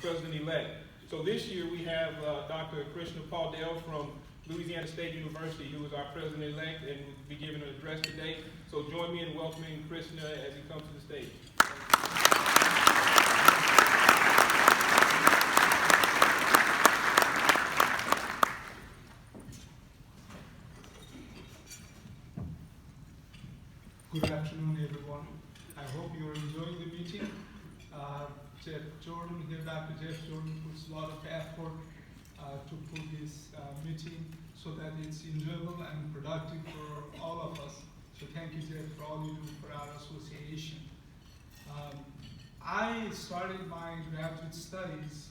president-elect. So this year we have Dr. Krishna Paudel from Louisiana State University, who is our president-elect and will be giving an address today. So join me in welcoming Krishna as he comes to the stage. Good afternoon, everyone. I hope you're enjoying the meeting. Jeff Jordan here, Dr. Jeff Jordan puts a lot of effort to put this meeting so that it's enjoyable and productive for all of us. So thank you, Jeff, for all you do for our association. I started my graduate studies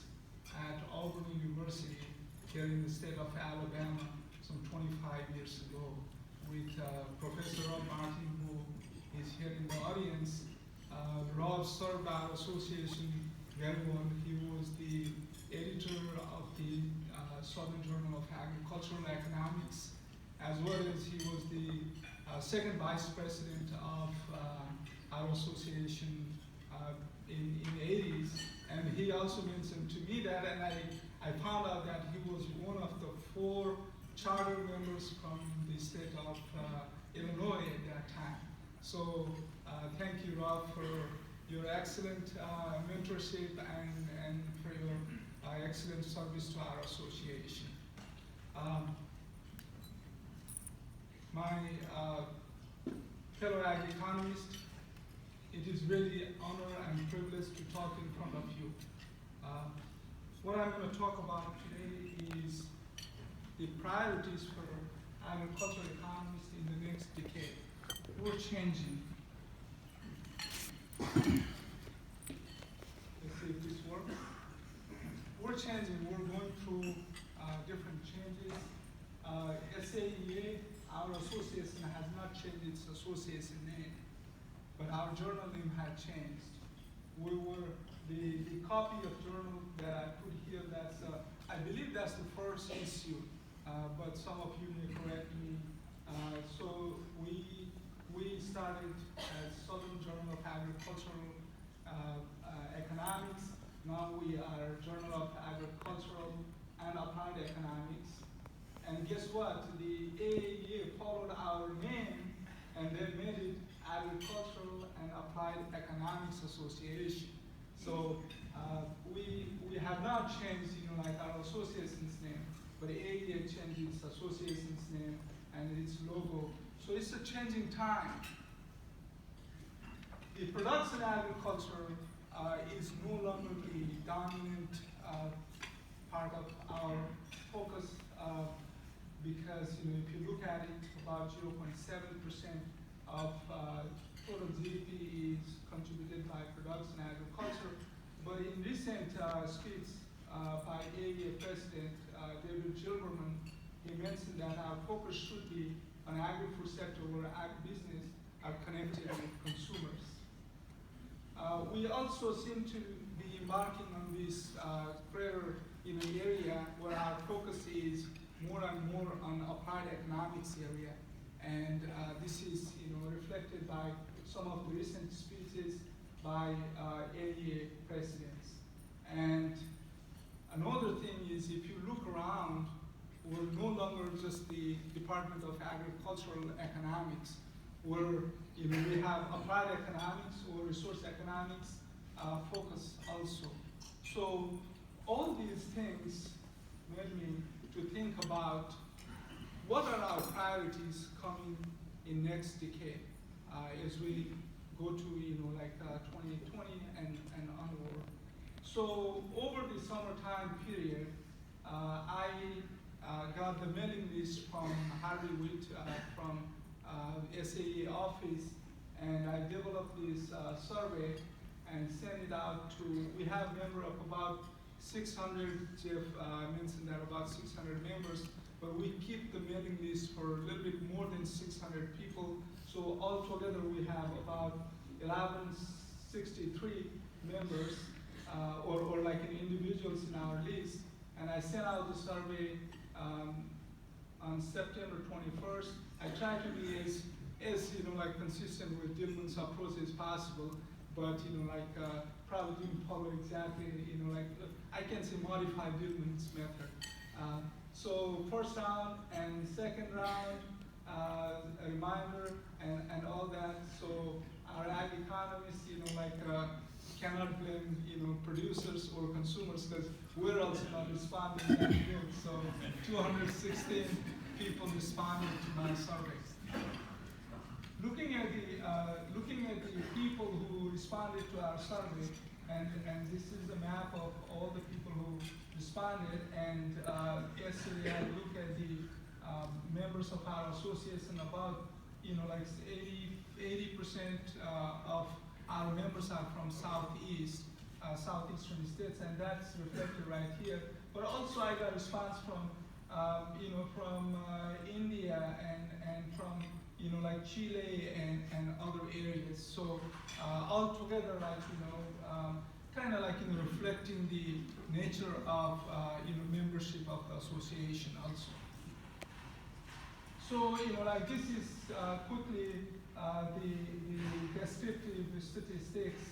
at Auburn University here in the state of Alabama some 25 years ago with Professor Rob Martin, who is here in the audience. Rob served our association very well. He was the editor of the Southern Journal of Agricultural Economics, as well as he was the second vice president of our association in the 80s. And he also mentioned to me that, and I found out that he was one of the 4 charter members from the state of Illinois at that time. So thank you, Rob, for your excellent mentorship and for your excellent service to our association. My fellow ag economists, it is really an honor and privilege to talk in front of you. What I'm going to talk about today is the priorities for agricultural economists in the next decade. We're changing. Let's see if this works. We're changing. We're going through different changes. SAEA, our association, has not changed its association name, but our journal name had changed. We were the copy of journal that I put here. That's I believe that's the first issue, but some of you may correct me. So we started as Southern Journal of Agricultural Economics. Now we are Journal of Agricultural and Applied Economics. And guess what? The AAEA followed our name and they made it Agricultural and Applied Economics Association. So we have not changed, like our association's name, but the AAEA changed its association's name and its logo. So it's a changing time. The production agriculture is no longer the dominant part of our focus because if you look at it, about 0.7% of total GDP is contributed by production agriculture. But in recent speech by AAEA President David Gilberman, he mentioned that our focus should be on agri-food sector where agribusiness are connected with consumers. We also seem to be embarking on this greater area where our focus is more and more on applied economics area. And this is reflected by some of the recent speeches by AAEA presidents. And another thing is, if you look around, we're no longer just the Department of Agricultural Economics, where we have applied economics or resource economics focus also. So all these things made me to think about what are our priorities coming in next decade as we go to 2020 and onward. So over the summertime period, I got the mailing list from Harvey Witt from SAEA office, and I developed this survey and sent it out to, we have a number of about 600, Jeff mentioned that about 600 members, but we keep the mailing list for a little bit more than 600 people. So altogether we have about 1163 members, or like individuals in our list. And I sent out the survey on September 21st. I try to be as consistent with Gilman's approach as possible, but probably didn't follow exactly, like, I can say modified Dillman's method. So first round and second round, a reminder and all that. So our ag economists, cannot blame, producers or consumers because we're also not responding that good. So 216 people responded to my surveys. Looking at the people who responded to our survey, and this is a map of all the people who responded, and yesterday I looked at the members of our association. About 80% of our members are from southeastern states, and that's reflected right here. But also I got response from from India and from Chile and other areas. So altogether, kind of reflecting the nature of membership of the association also. So this is quickly the descriptive statistics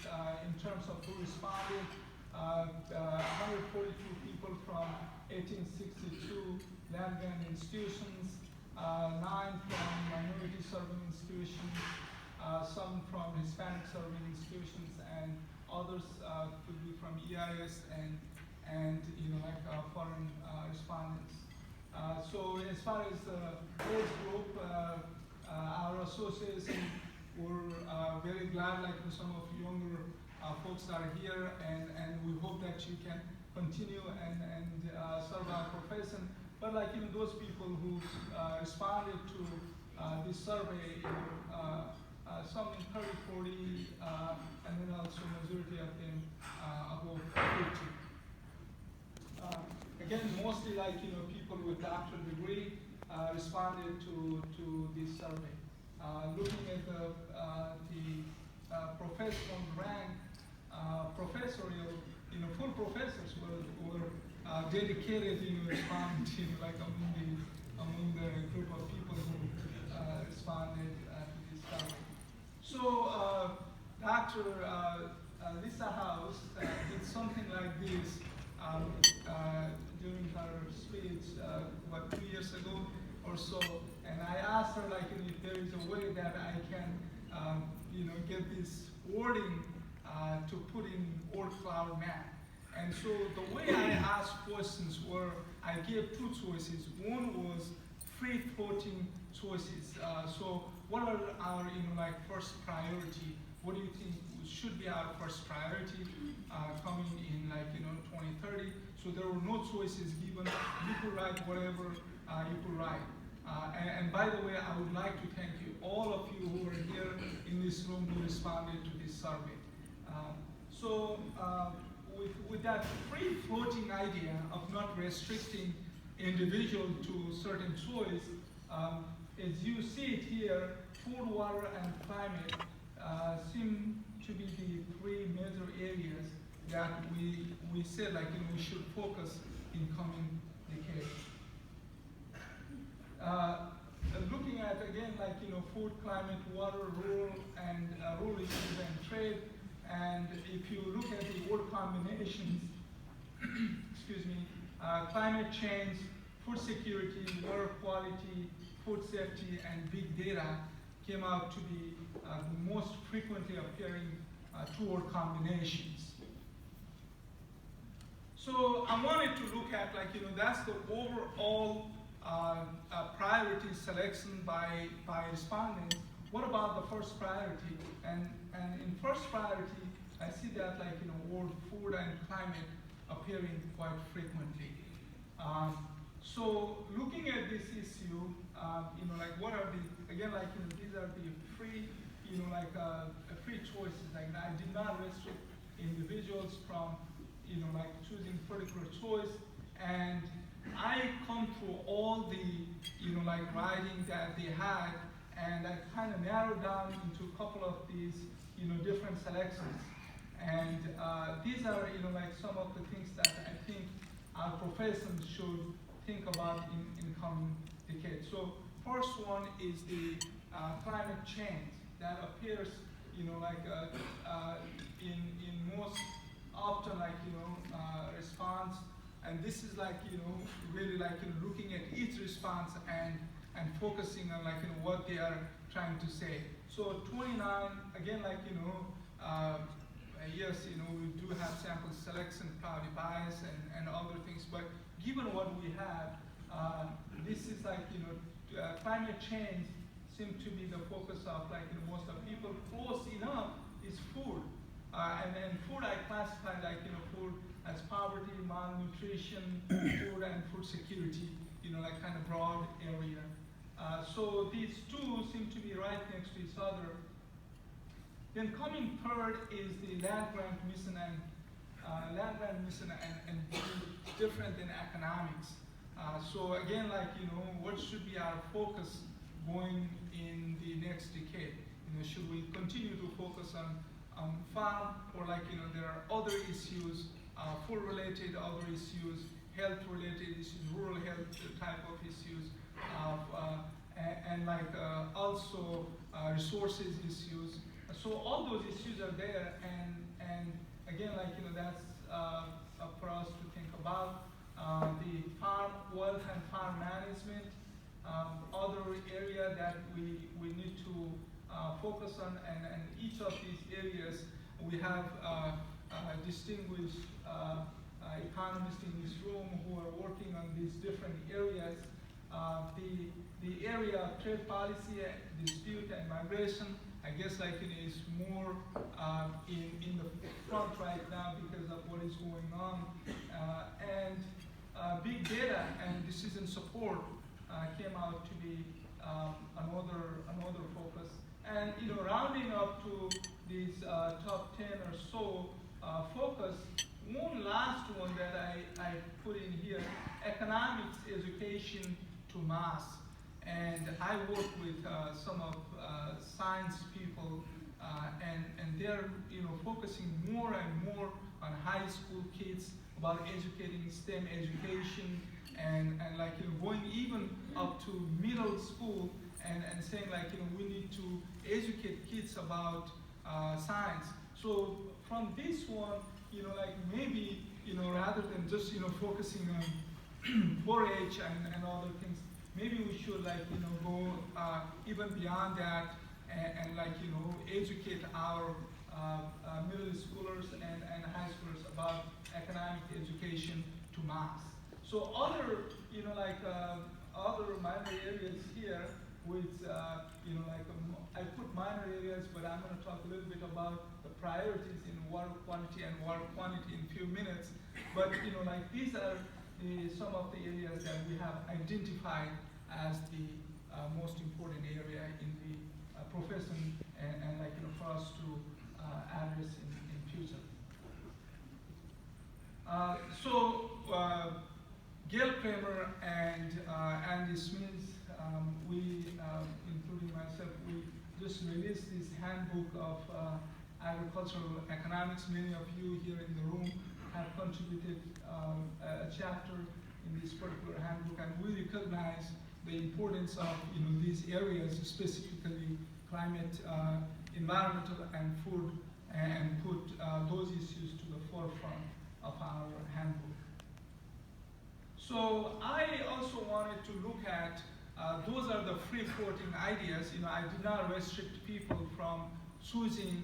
in terms of who responded. 142 people from 1862 land-grant institutions, 9 from minority serving institutions, some from Hispanic serving institutions, and others could be from EIS and foreign respondents. So as far as the age group, our association, we're very glad some of younger folks are here, and we hope that you can continue and serve our profession. But those people who responded to this survey, some in 30, 40, and then also majority of them above 50. Again, mostly people with doctorate degree responded to this survey. Looking at the professional rank, professorial, full professors were dedicated, responding, among the group of people who responded to this survey. So Dr. Lisa House did something like this during her speech, 2 years ago or so, and I asked her if there is a way that I can get this wording to put in word cloud map. And so the way I asked questions were, I gave two choices. One was free floating choices. So what are our first priority? What do you think should be our first priority coming in 2030? So there were no choices given. You could write whatever you could write. And by the way, I would like to thank you, all of you who are here in this room who responded to this survey. With that free floating idea of not restricting individual to certain choice, as you see it here, food, water, and climate seem to be the three major areas that we said we should focus in coming decades. Looking at again food, climate, water, rural issues and trade, and if you look at the word combinations, excuse me, climate change, food security, water quality, food safety, and big data came out to be the most frequently appearing two-word combinations. So I wanted to look at that's the overall priority selection by respondents. What about the first priority? And in first priority, I see that word food and climate appearing quite frequently. So looking at this issue, what are the, again, these are the free, free choices. I did not restrict individuals from, choosing particular choice. And I come through all the, writing that they had, and I kind of narrowed down into a couple of these, different selections. And these are, some of the things that I think our profession should think about in coming decades. So first one is the climate change that appears in most often response, and this is really looking at each response and focusing on what they are trying to say. So 29 again yes, we do have sample selection, cloudy bias, and other things, but given what we have, this is climate change seems to be the focus of most of people. Close enough is food, and then food I classify food as poverty, malnutrition, food and food security, kind of broad area. So these two seem to be right next to each other. Then coming third is the land grant mission, and different than economics. So again, what should be our focus going in the next decade? Should we continue to focus on farm, or there are other issues, food-related other issues, health-related issues, rural health type of issues, and also resources issues. So all those issues are there, and again, that's for us to think about. The farm wealth and farm management, other area that we need to focus on, and each of these areas we have distinguished economists in this room who are working on these different areas. The area of trade policy, dispute, and migration, I guess it is more in the front right now because of what is going on, and big data and decision support came out to be another focus. And rounding up to these top 10 or so focus, one last one that I put in here: economics education to mass. And I work with some of science people, and they're focusing more and more on high school kids about educating STEM education, and going even up to middle school, and saying we need to educate kids about science. So from this one, maybe rather than just focusing on 4-H and other things, maybe we should go even beyond that, and educate our middle schoolers and high schoolers about economic education to mass. So other other minor areas here with I put minor areas, but I'm going to talk a little bit about the priorities in water quantity and water quantity in a few minutes. But these are some of the areas that we have identified as the most important area in the profession, and for us to address in future. Gail Kramer and Andy Smith, we, including myself, we just released this handbook of agricultural economics. Many of you here in the room have contributed a chapter in this particular handbook, and we recognize the importance of these areas, specifically climate, environmental, and food, and put those issues to the forefront of our handbook. So I also wanted to look at, those are the free-floating ideas. I did not restrict people from choosing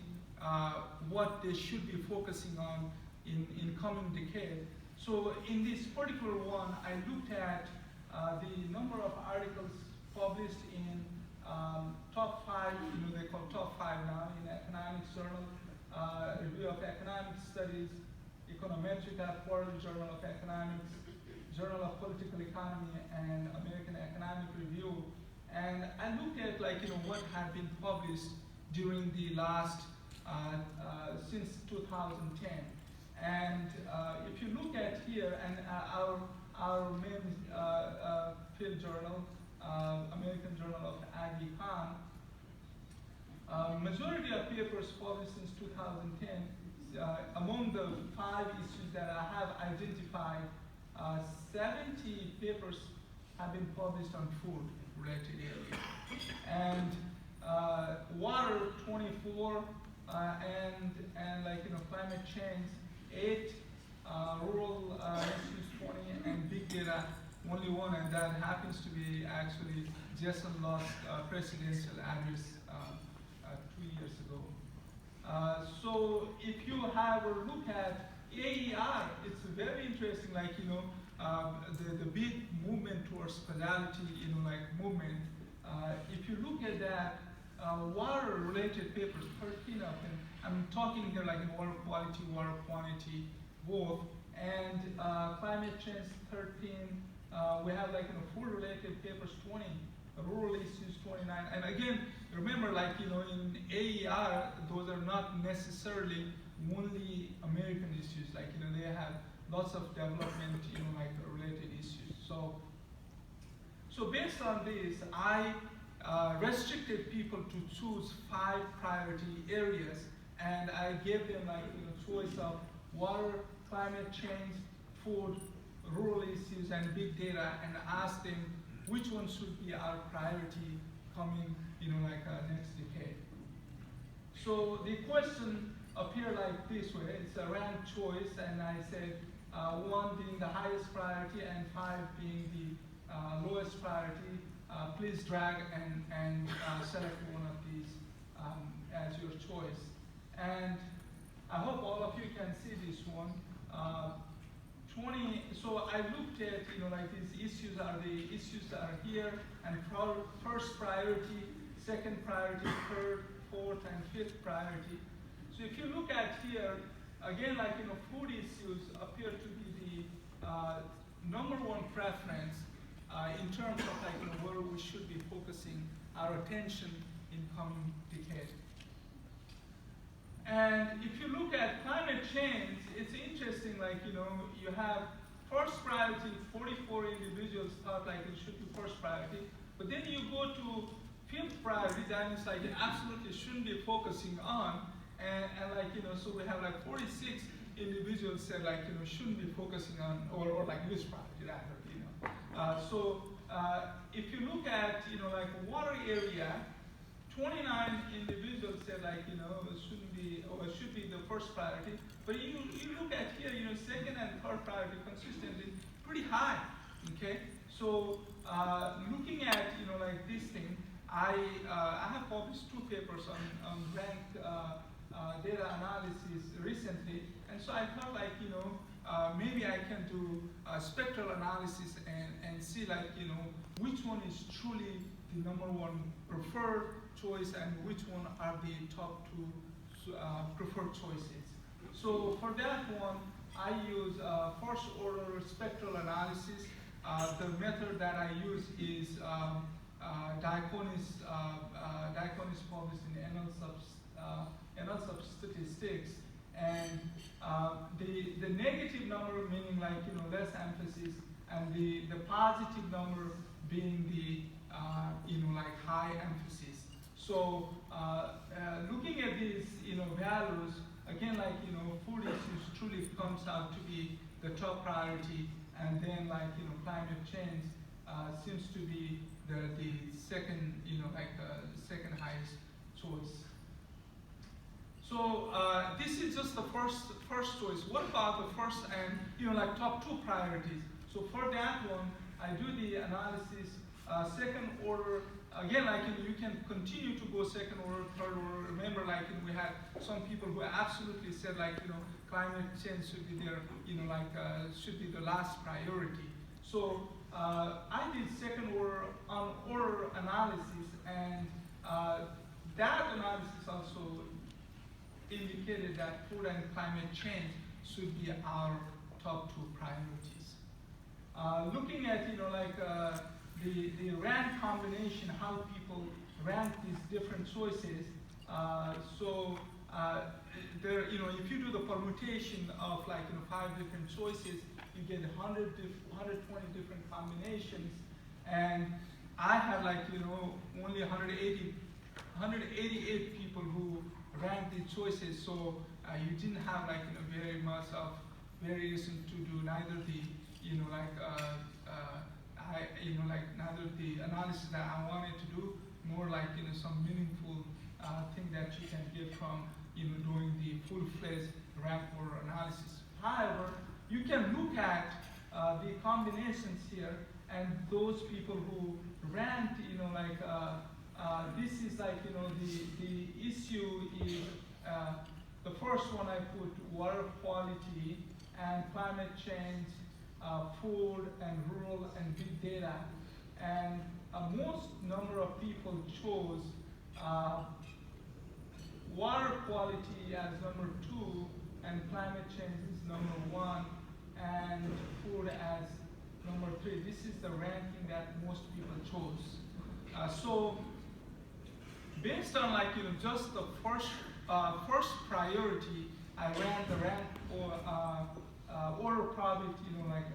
what they should be focusing on in coming decade. So in this particular one, I looked at the number of articles published in top 5, they call top 5 now, in economics journal, Review of Economic Studies, Econometrica, Quarterly Journal of Economics, Journal of Political Economy, and American Economic Review. And I looked at what had been published during the last, since 2010. And if you look at here, and our main field journal, American Journal of Ag Econ, majority of papers published since 2010, among the 5 issues that I have identified, 70 papers have been published on food-related area. And water 24, and like climate change 8, rural issues 20, and big data only 1, and that happens to be actually Jason lost presidential address 2 years ago. So if you have a look at AER, it's very interesting, like, the big movement towards causality, like movement. If you look at that, water-related papers, 13 of them, I'm talking here like in water quality, water quantity, both, and climate change, 13. We have like food-related papers, 20, rural issues, 29. And again, remember, like, in AER, those are not necessarily only American issues. Like, they have lots of development, like related issues. So based on this, I restricted people to choose 5 priority areas, and I gave them like choice of water, climate change, food, rural issues, and big data, and asked them which one should be our priority coming, like next decade. So the question appeared like this way. It's a ranked choice, and I said 1 being the highest priority and 5 being the lowest priority. Please drag and select one of these as your choice. And I hope all of you can see this one. 20, so I looked at, like these issues are the issues that are here, and first priority, second priority, third, fourth, and fifth priority. So if you look at here, again, like, food issues appear to be the #1 preference in terms of like, where we should be focusing our attention in coming decade. And if you look at climate change, it's interesting, like, you have first priority, 44 individuals thought like it should be first priority, but then you go to fifth priority, that means like you absolutely shouldn't be focusing on, and like, so we have like 46 individuals said like, shouldn't be focusing on, or like least priority rather, so if you look at, like water area, 29 individuals said like, shouldn't be, or should be the first priority. But you look at here, second and third priority consistently pretty high, okay? So looking at, like this thing, I have published 2 papers on ranked data analysis recently, and so I thought like, maybe I can do spectral analysis and see like, which one is truly the #1 preferred choice and which one are the top 2 preferred choices. So for that one, I use first order spectral analysis. The method that I use is Diaconis published in Annals of Statistics. And the negative number meaning like, less emphasis, and the positive number being the, like high emphasis. So looking at these, values, again, like, food issues truly comes out to be the top priority, and then like, climate change seems to be the second, like second highest choice. So this is just the first choice. What about the first and, like top 2 priorities? So for that one, I do the analysis, second order. Again, like, you can continue to go second order, third order. Remember, like, we had some people who absolutely said, like, climate change should be there, like, should be the last priority. So I did second order on order analysis, and that analysis also indicated that food and climate change should be our top 2 priorities. Looking at, like, the rank combination, how people rank these different choices. There, if you do the permutation of like, 5 different choices, you get 120 different combinations. And I had like, only 188 people who ranked the choices. So you didn't have like, very much of variation to do neither the, neither the analysis that I wanted to do, more like some meaningful thing that you can get from doing the full-fledged rainfall analysis. However, you can look at the combinations here, and those people who ranked, this is like the issue is the first one I put water quality and climate change, food and rural and big data, and most number of people chose water quality as number 2, and climate change is number 1, and food as number 3. This is the ranking that most people chose. So based on just the first priority, I ran the order probability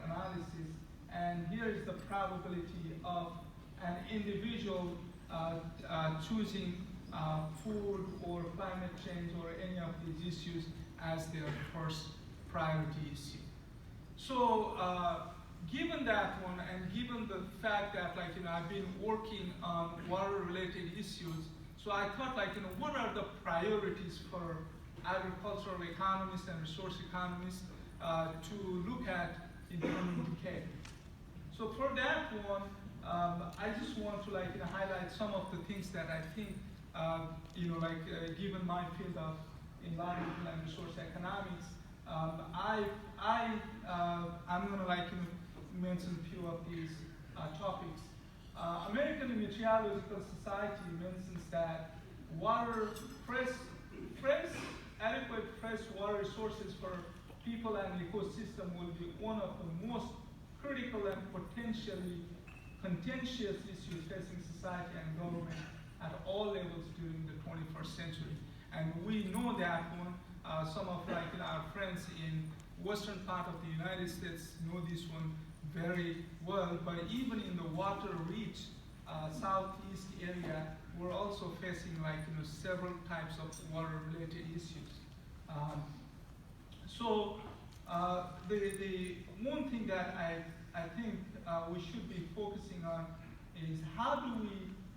analysis, and here is the probability of an individual choosing food or climate change or any of these issues as their first priority issue. So given that one, and given the fact that I've been working on water-related issues, so I thought what are the priorities for agricultural economists and resource economists to look at in the coming decade. So for that one, I just want to highlight some of the things that I think given my field of environmental and resource economics, I'm going to mention a few of these topics. American Meteorological Society mentions that adequate fresh water resources for people and ecosystem will be one of the most critical and potentially contentious issues facing society and government at all levels during the 21st century. And we know that one, some of our friends in western part of the United States know this one very well, but even in the water-rich southeast area, we're also facing several types of water-related issues. So the one thing that I think we should be focusing on is how do we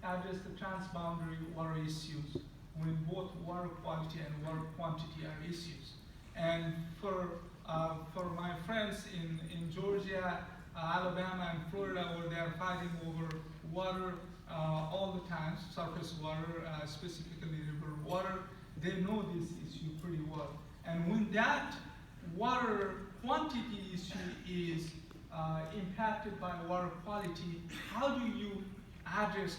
address the transboundary water issues when both water quality and water quantity are issues. And for my friends in Georgia, Alabama, and Florida, where they are fighting over water all the time, surface water, specifically river water, they know this issue pretty well. And when that water quantity issue is impacted by water quality, how do you address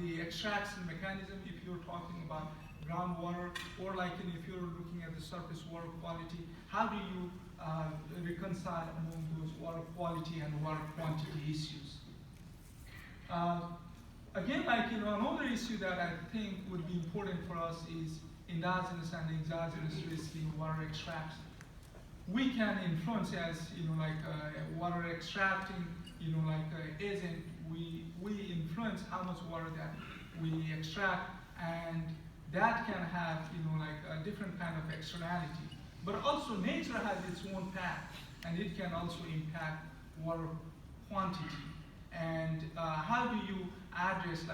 the extraction mechanism if you're talking about groundwater, or if you're looking at the surface water quality, how do you reconcile among those water quality and water quantity issues? Again, another issue that I think would be important for us is endogenous and exogenous risk in water extraction. We can influence as water extracting agent. We influence how much water that we extract, and that can have a different kind of externality. But also nature has its own path, and it can also impact water quantity. And how do you address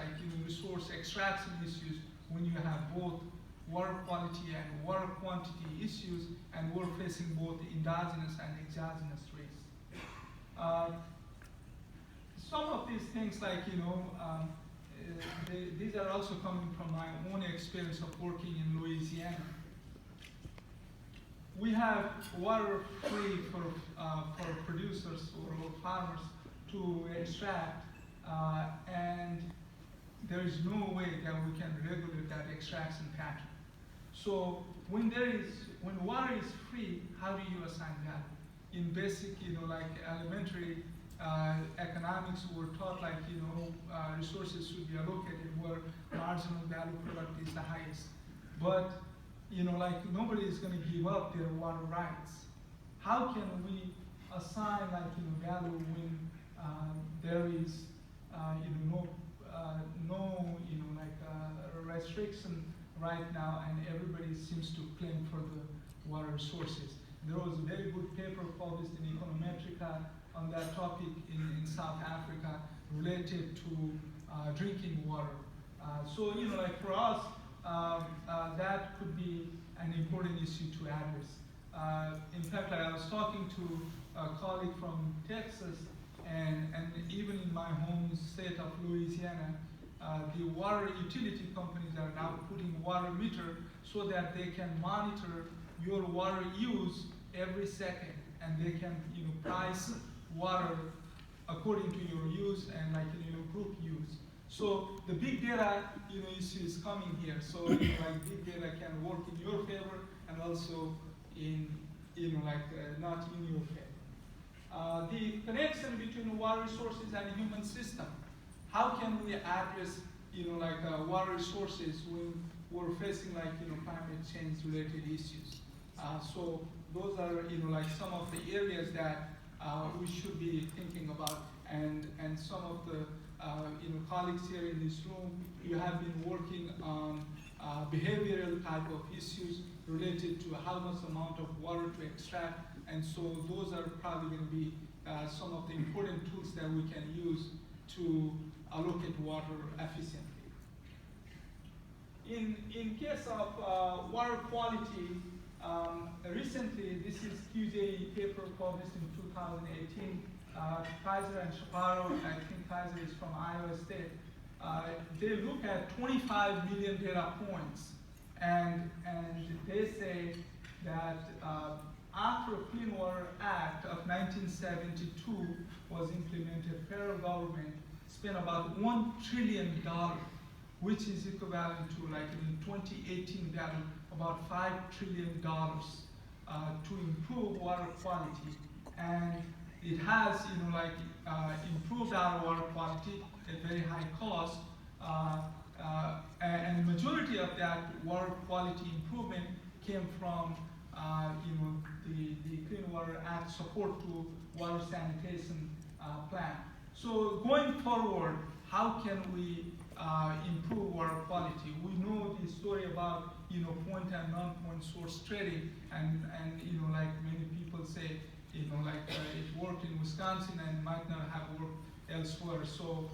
resource extraction issues when you have both water quality and water quantity issues, and we're facing both endogenous and exogenous risks? Some of these things these are also coming from my own experience of working in Louisiana. We have water free for producers or farmers to extract, and there is no way that we can regulate that extraction pattern. So when water is free, how do you assign value? In basic, elementary economics, we're taught resources should be allocated where marginal value product is the highest. But nobody is going to give up their water rights. How can we assign value when there is no restriction right now, and everybody seems to claim for the water resources? There was a very good paper published in Econometrica on that topic in South Africa related to drinking water. So like for us, that could be an important issue to address. In fact, I was talking to a colleague from Texas, and even in my home state of Louisiana, the water utility companies are now putting water meter so that they can monitor your water use every second, and they can price water according to your use and like your group use. So the big data issue is coming here. So like big data can work in your favor and also in not in your favor. The connection between water resources and human system. How can we address water resources when we're facing climate change related issues? So those are some of the areas that we should be thinking about, and some of the colleagues here in this room, you have been working on behavioral type of issues related to how much amount of water to extract, and so those are probably going to be some of the important tools that we can use to allocate water efficiently. In case of water quality, recently, this is QJ paper published in 2018, Kaiser and Chaparro, I think Kaiser is from Iowa State. They look at 25 million data points, and they say that after Clean Water Act of 1972 was implemented, federal government spent about $1 trillion, which is equivalent to, like in 2018 value, about $5 trillion to improve water quality. And it has improved our water quality at very high cost, and the majority of that water quality improvement came from the Clean Water Act support to water sanitation plan. So going forward, how can we improve water quality? We know the story about point and non-point source trading, and like many people say, it worked in Wisconsin and might not have worked elsewhere. So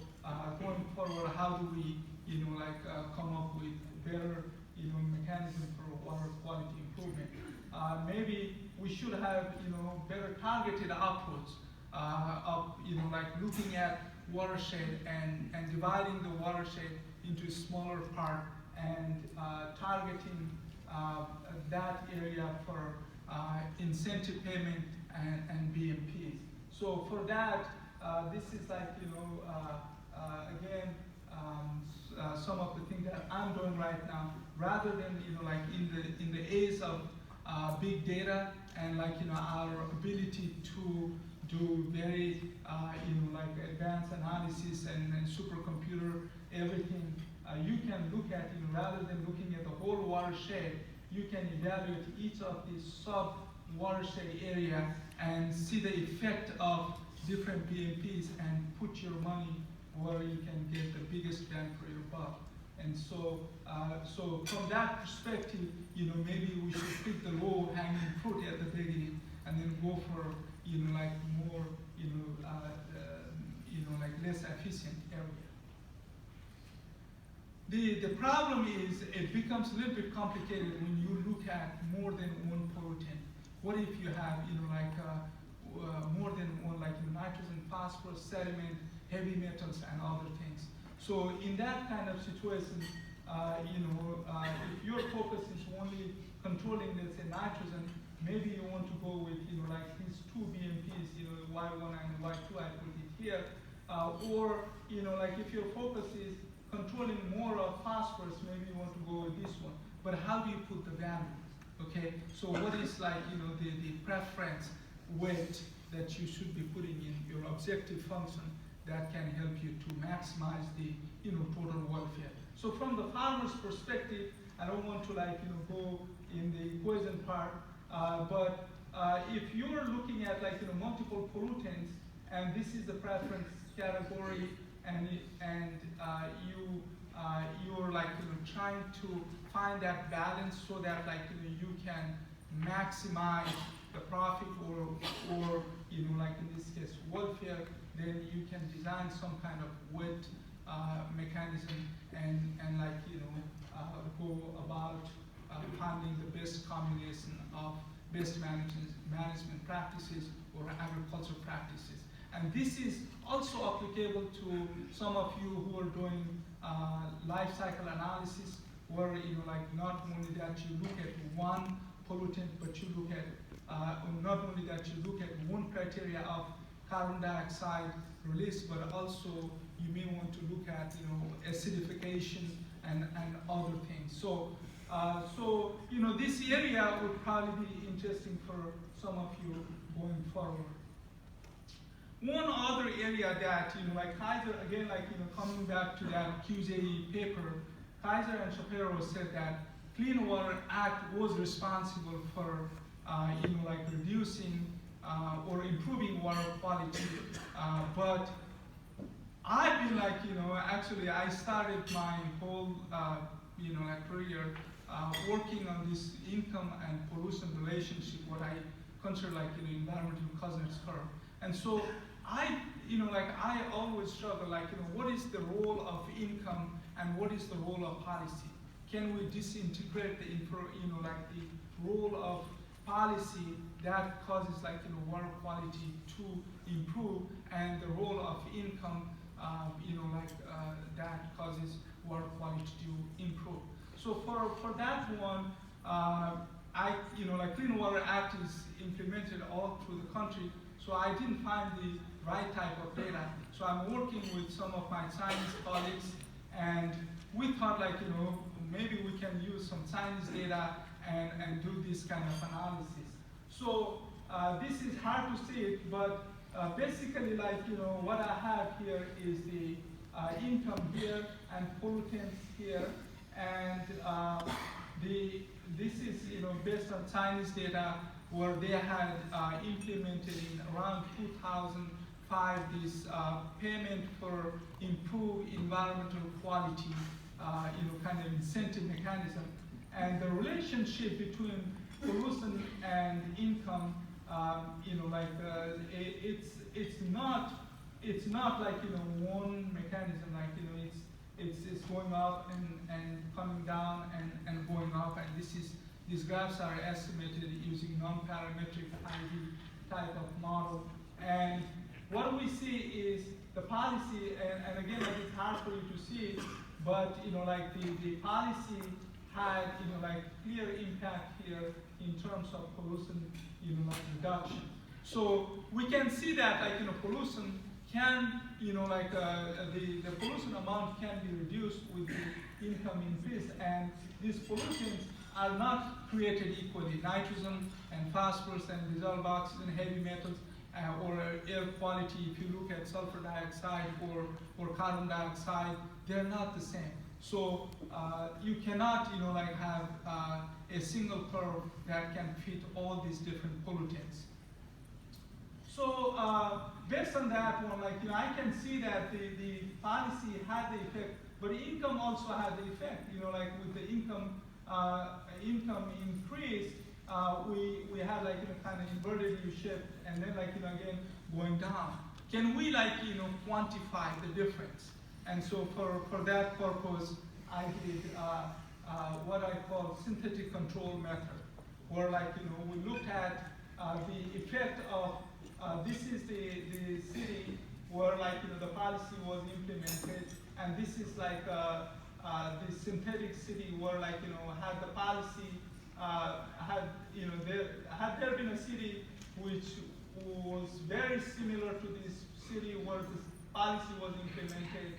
going forward, how do we come up with better mechanism for water quality improvement? Maybe we should have better targeted approach of looking at watershed and dividing the watershed into smaller part and targeting that area for incentive payment and BMPs. So for that, this is again some of the things that I'm doing right now, rather than in the age of big data and our ability to do very advanced analysis and supercomputer everything. You can look at rather than looking at the whole watershed, you can evaluate each of these sub watershed area and see the effect of different BMPs and put your money where you can get the biggest bang for your buck. And so, so from that perspective, maybe we should pick the low-hanging fruit at the beginning and then go for more less efficient area. The problem is it becomes a little bit complicated when you look at more than one pollutant. What if you have more than one, like nitrogen, phosphorus, sediment, heavy metals, and other things? So in that kind of situation, if your focus is only controlling, let's say, nitrogen, maybe you want to go with these two BMPs, Y1 and Y2, I put it here, or if your focus is controlling more of phosphorus, maybe you want to go with this one. But how do you put the value? Okay, so what is the preference weight that you should be putting in your objective function that can help you to maximize the total welfare? So from the farmer's perspective, I don't want to go in the equation part, but if you're looking at multiple pollutants, and this is the preference category, and you're trying to find that balance so that you can maximize the profit or in this case welfare, then you can design some kind of weight mechanism and like, you know, go about finding the best combination of best management practices or agricultural practices. And this is also applicable to some of you who are doing life cycle analysis, where, you know, like not only that you look at one pollutant, but you look at not only that you look at one criteria of carbon dioxide release, but also you may want to look at, you know, acidification and other things. So, you know, this area would probably be interesting for some of you going forward. One other area that, you know, like Kaiser, again, like, you know, coming back to that QJE paper, Kaiser and Shapiro said that Clean Water Act was responsible for, you know, like reducing or improving water quality, but I've been like, you know, actually I started my whole, you know, like career working on this income and pollution relationship, what I consider like, you know, environmental Kuznets curve. And so I, you know, like I always struggle, like, you know, what is the role of income and what is the role of policy? Can we disintegrate the, you know, like the role of policy that causes like, you know, water quality to improve, and the role of income, you know, like that causes water quality to improve. So for that one, you know, like Clean Water Act is implemented all through the country, so I didn't find the right type of data. So I'm working with some of my science colleagues, and we thought like, you know, maybe we can use some science data and do this kind of analysis. So this is hard to see it, but basically like, you know, what I have here is the income here and pollutants here, and this is, you know, based on Chinese data where they had implemented in around 2005 this payment for improved environmental quality, you know, kind of incentive mechanism. And the relationship between pollution and income, you know, like it's not like, you know, one mechanism, like, you know, it's going up and coming down and going up, and these graphs are estimated using non-parametric IV type of model. And what we see is the policy, and again, like, it's hard for you to see it, but, you know, like the policy had, you know, like clear impact here in terms of pollution, you know, like reduction. So we can see that, like, you know, pollution can, you know, like the pollution amount can be reduced with the income increase, and these pollutants are not created equally. Nitrogen and phosphorus and dissolved oxygen, heavy metals, or air quality, if you look at sulfur dioxide or carbon dioxide, they're not the same. So you cannot, you know, like have a single curve that can fit all these different pollutants. So based on that one, like, you know, I can see that the policy had the effect, but income also had the effect. You know, like with the income increase, we had like, you know, kind of inverted U-shape, and then like, you know, again going down. Can we like, you know, quantify the difference? And so for that purpose, I did what I call synthetic control method, where like, you know, we looked at the effect of this is the city where like, you know, the policy was implemented, and this is like the synthetic city where like, you know, had the policy had, you know, had there been a city which was very similar to this city where this policy was implemented,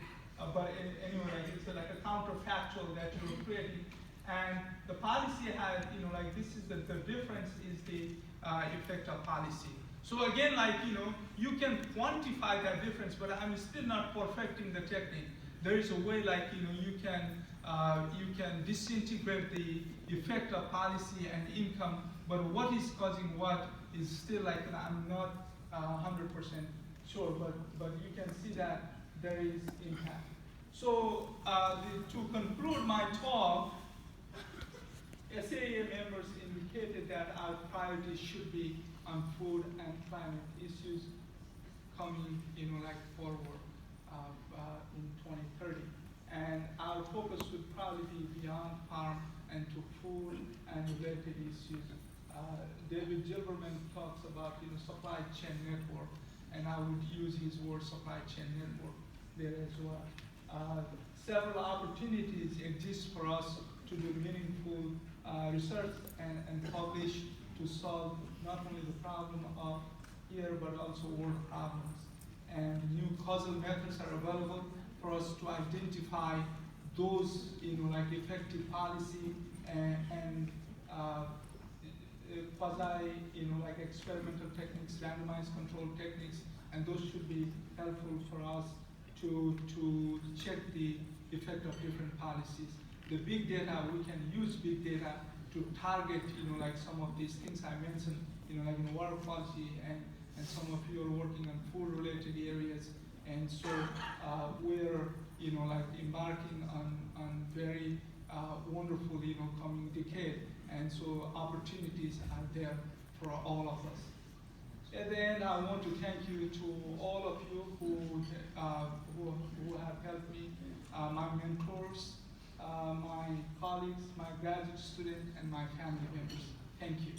but anyway, like it's like a counterfactual that you're creating, and the policy had, you know, like this is the difference is the effect of policy. So again, like, you know, you can quantify that difference, but I'm still not perfecting the technique. There is a way, like, you know, you can disintegrate the effect of policy and income, but what is causing what is still like, you know, I'm not 100% sure, but you can see that there is impact. So to conclude my talk, SAEA members indicated that our priorities should be on food and climate issues coming, you know, like forward. in 2030. And our focus would probably be beyond farm and to food and related issues. David Gilberman talks about supply chain network, and I would use his word supply chain network there as well. Several opportunities exist for us to do meaningful research and publish to solve not only the problem of here but also world problems. And new causal methods are available for us to identify those like effective policy and quasi like experimental techniques, randomized control techniques, and those should be helpful for us to check the effect of different policies. The big data, we can use big data to target like some of these things I mentioned, like in water quality, and some of you are working on food related areas, and so we're like embarking on very wonderful coming decade, and so opportunities are there for all of us. At the end, I want to thank you to all of you who have helped me, my mentors, my colleagues, my graduate students, and my family members. Thank you.